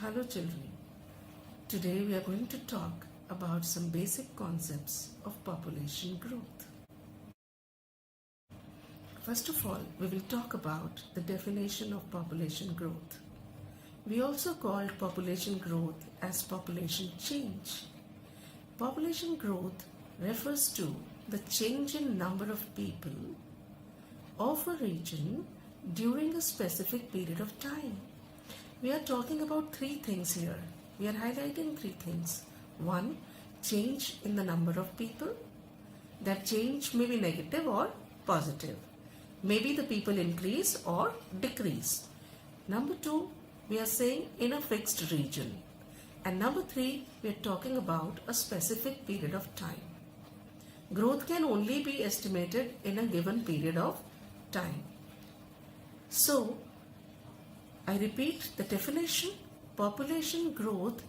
Hello children, today we are going to talk about some basic concepts of population growth. First of all, we will talk about the definition of population growth. We also called population growth as population change. Population growth refers to the change in number of people of a region during a specific period of time. We are talking about three things here. We are highlighting three things. One, change in the number of people. That change may be negative or positive. Maybe the people increase or decrease. Number two, we are saying in a fixed region. And number three, we are talking about a specific period of time. Growth can only be estimated in a given period of time. So, I repeat the definition. Population growth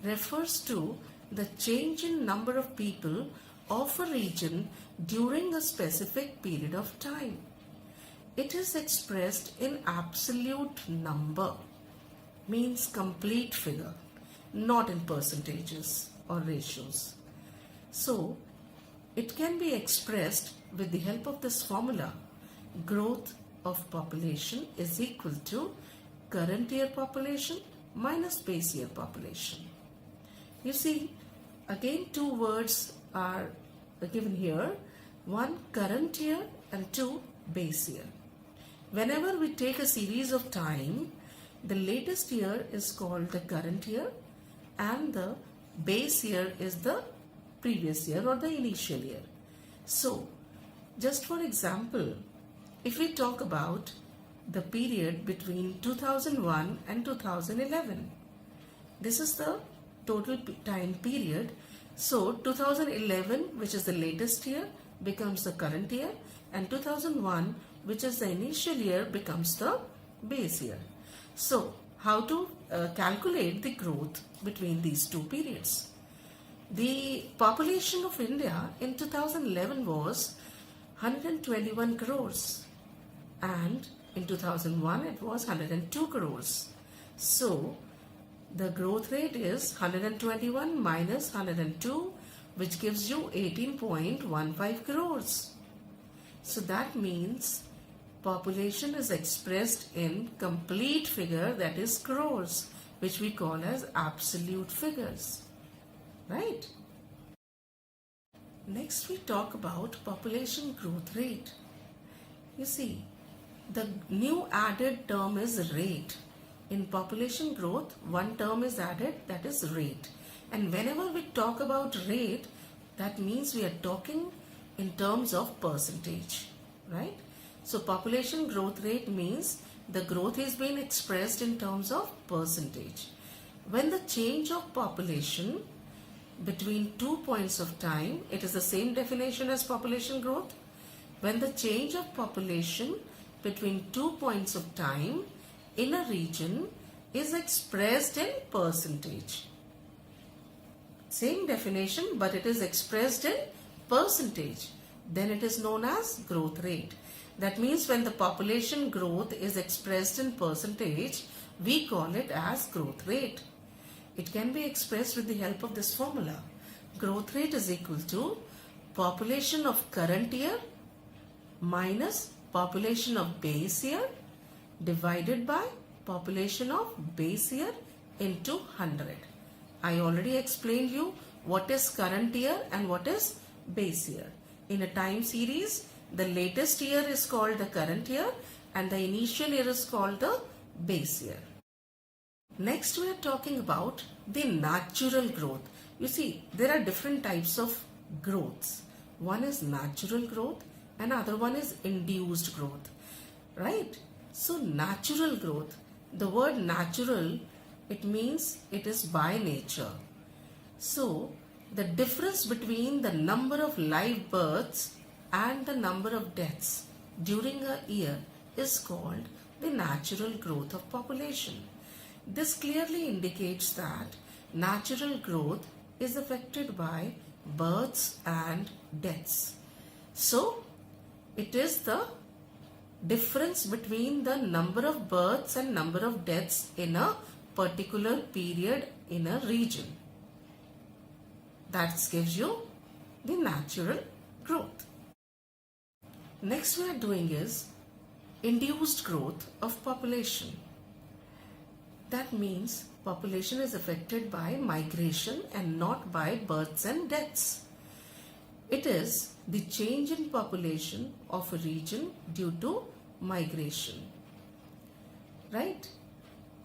refers to the change in number of people of a region during a specific period of time. It is expressed in absolute number, means complete figure, not in percentages or ratios. So, it can be expressed with the help of this formula. Growth of population is equal to current year population minus base year population. You see, again two words are given here. One, current year, and two, base year. Whenever we take a series of time, the latest year is called the current year and the base year is the previous year or the initial year. So, just for example, if we talk about the period between 2001 and 2011, this is the total time period. So 2011, which is the latest year, becomes the current year, and 2001, which is the initial year, becomes the base year. So how to calculate the growth between these two periods? The population of India in 2011 was 121 crores and in 2001 it was 102 crores. So the growth rate is 121 minus 102, which gives you 18.15 crores. So that means population is expressed in complete figure, that is crores, which we call as absolute figures. Right? Next we talk about population growth rate. You see, the new added term is rate. In population growth, one term is added, that is rate. And whenever we talk about rate, that means we are talking in terms of percentage, right? So population growth rate means the growth is being expressed in terms of percentage. When the change of population between 2 points of time, it is the same definition as population growth. When the change of population between 2 points of time in a region is expressed in percentage. Same definition, but it is expressed in percentage. Then it is known as growth rate. That means when the population growth is expressed in percentage, we call it as growth rate. It can be expressed with the help of this formula. Growth rate is equal to population of current year minus population of base year divided by population of base year into 100. I already explained you what is current year and what is base year. In a time series, the latest year is called the current year and the initial year is called the base year. Next we are talking about the natural growth. You see, there are different types of growths. One is natural growth, another one is induced growth, right? So natural growth, the word natural, it means it is by nature. So the difference between the number of live births and the number of deaths during a year is called the natural growth of population. This clearly indicates that natural growth is affected by births and deaths. So it is the difference between the number of births and number of deaths in a particular period in a region. That gives you the natural growth. Next we are doing is induced growth of population. That means population is affected by migration and not by births and deaths. It is the change in population of a region due to migration. Right?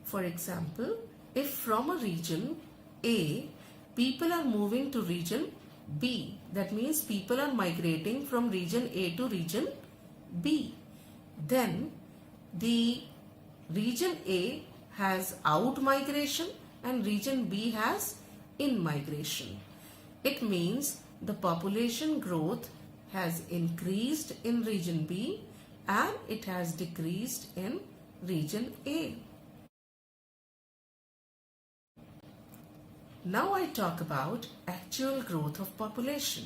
For example, if from a region A, people are moving to region B, that means people are migrating from region A to region B, then the region A has out migration and region B has in migration. It means the population growth has increased in region B and it has decreased in region A. Now I talk about actual growth of population.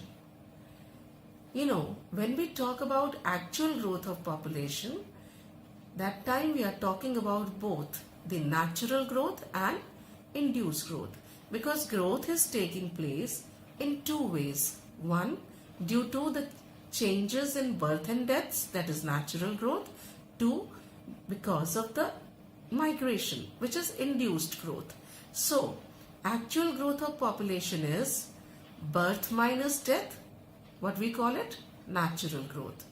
When we talk about actual growth of population, that time we are talking about both the natural growth and induced growth, because growth is taking place in two ways. One, due to the changes in birth and deaths, that is natural growth. Two, because of the migration, which is induced growth. So, actual growth of population is birth minus death, what we call it? Natural growth.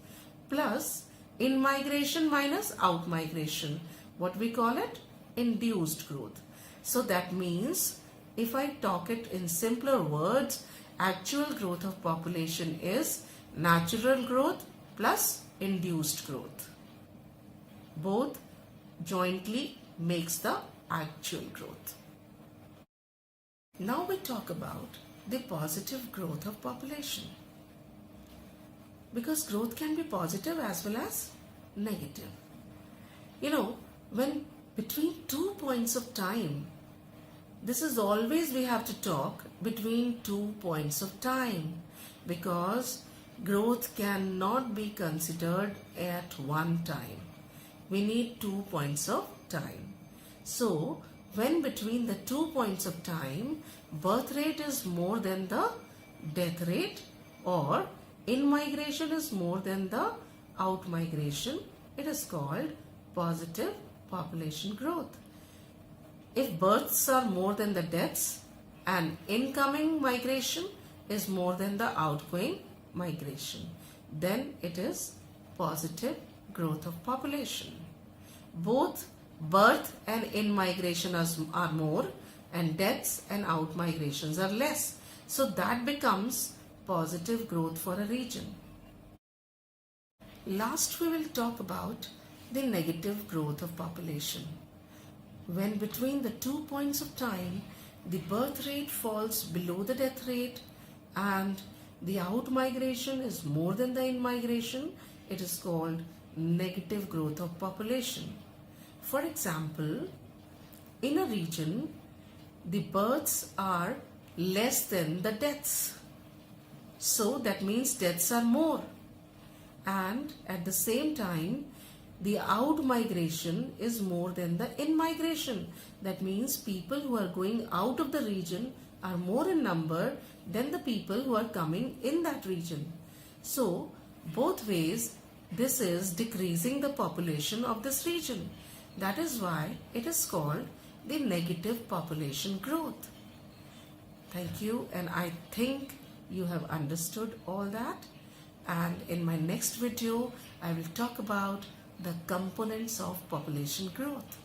Plus in migration minus out migration, what we call it? Induced growth. So that means, if I talk it in simpler words, actual growth of population is natural growth plus induced growth. Both jointly makes the actual growth. Now we talk about the positive growth of population. Because growth can be positive as well as negative. When between 2 points of time, this is always we have to talk between 2 points of time, because growth cannot be considered at one time. We need 2 points of time. So, when between the 2 points of time, birth rate is more than the death rate, or in migration is more than the out migration, it is called positive population growth. If births are more than the deaths and incoming migration is more than the outgoing migration, then it is positive growth of population. Both birth and in migration are more and deaths and out migrations are less. So that becomes positive growth for a region. Last we will talk about the negative growth of population. When between the 2 points of time, the birth rate falls below the death rate and the out migration is more than the in migration, it is called negative growth of population. For example, in a region, the births are less than the deaths. So that means deaths are more. And at the same time, the out migration is more than the in migration. That means people who are going out of the region are more in number than the people who are coming in that region. So both ways, this is decreasing the population of this region. That is why it is called the negative population growth. Thank you, and I think you have understood all that. And in my next video, I will talk about the components of population growth.